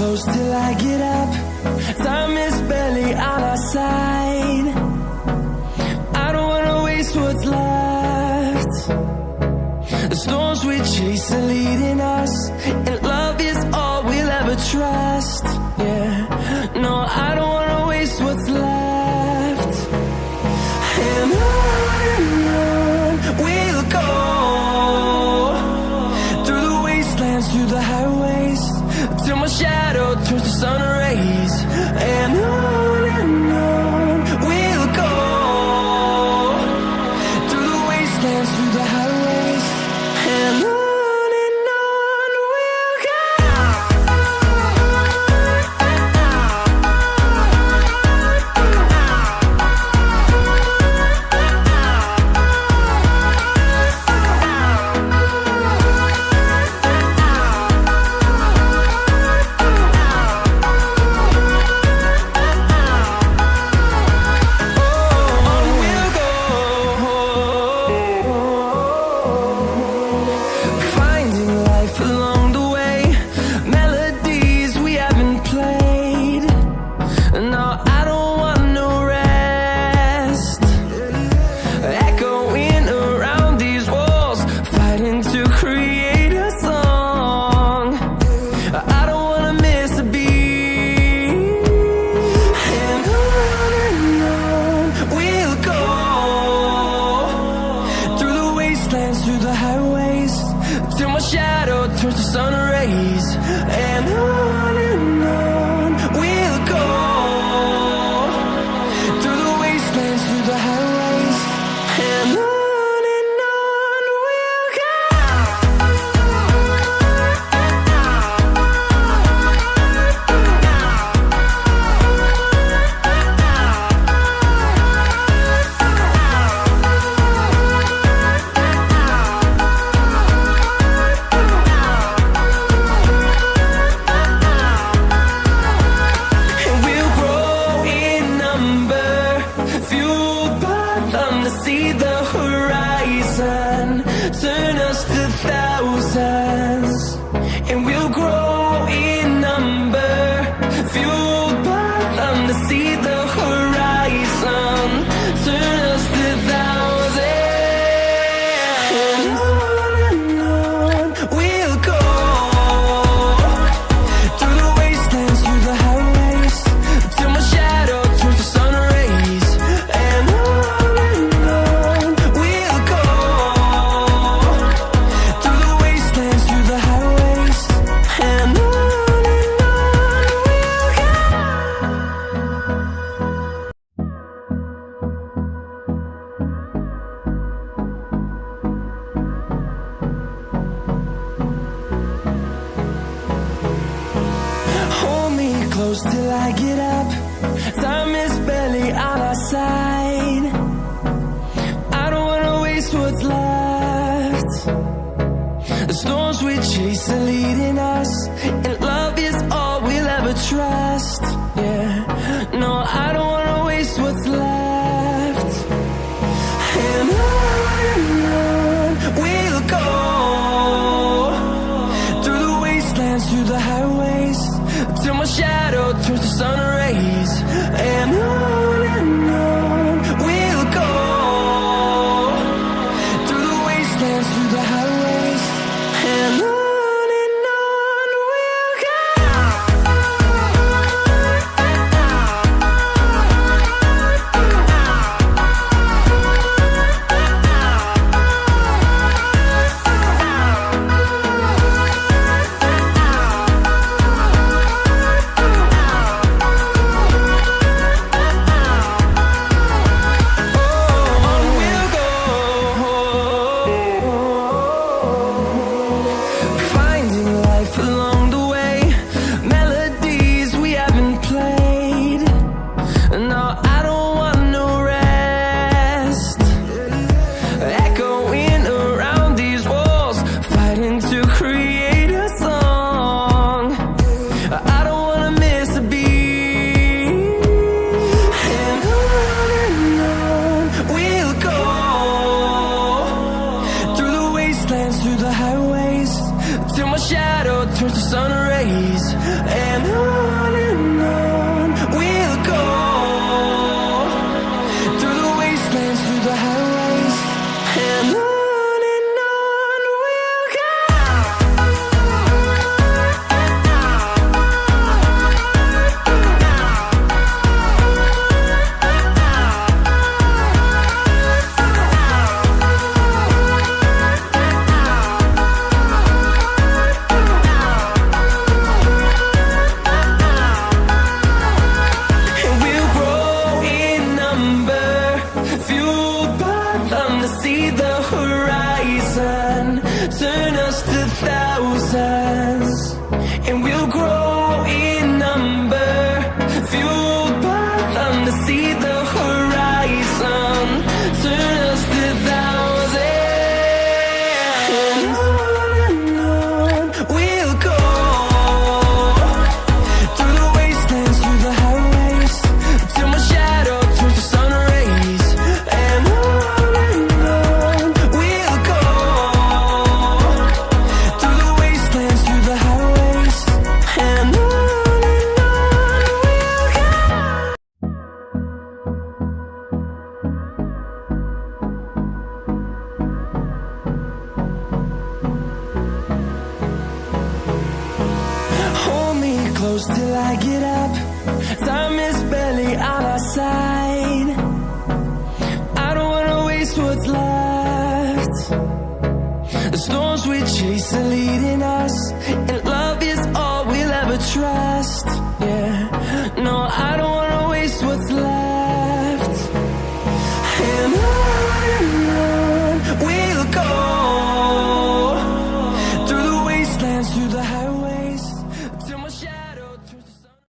close till I get up. Time is barely on our side. I don't wanna waste what's left. The storms we chase are leading us, and love is all we'll ever trust. Yeah, no, I don't wanna waste what's left. And on we'll go, through the wastelands, through the highways, till my shadow turns to sun rays. And on we'll go, through the wastelands, through the highways, and on we'll go. Through the highways, till my shadow turns to sun rays. And on we'll go, through the wastelands, through the highways, and on we'll go. See the horizon, turn us to thousands, and we'll grow in number, fueled by them to see the horizon, turn us to thousands, and on we'll go, through the wastelands, through the highways, till my shadow turns to sun rays. And close till I get up. Time is barely on our side. I don't wanna waste what's left. The storms we chase are leading us, and love is all we'll ever trust. Yeah, no, I don't wanna waste what's left. And on we'll go, through the wastelands, through the highways, till my shadow turns to sun rays. And on we'll go, through the wastelands, through the highways, and on see the horizon, turn us to thousands, and we'll grow in number, fueled by them to see the horizon, turn us to thousands, and on we'll go, through the wastelands, through the highways, till my shadow turns to sun rays, and on we'll go, through the wastelands, through the highways, and on we'll go. Hold me close till I get up. Time is barely on our side. I don't wanna waste what's left. The storms we chase are leading us.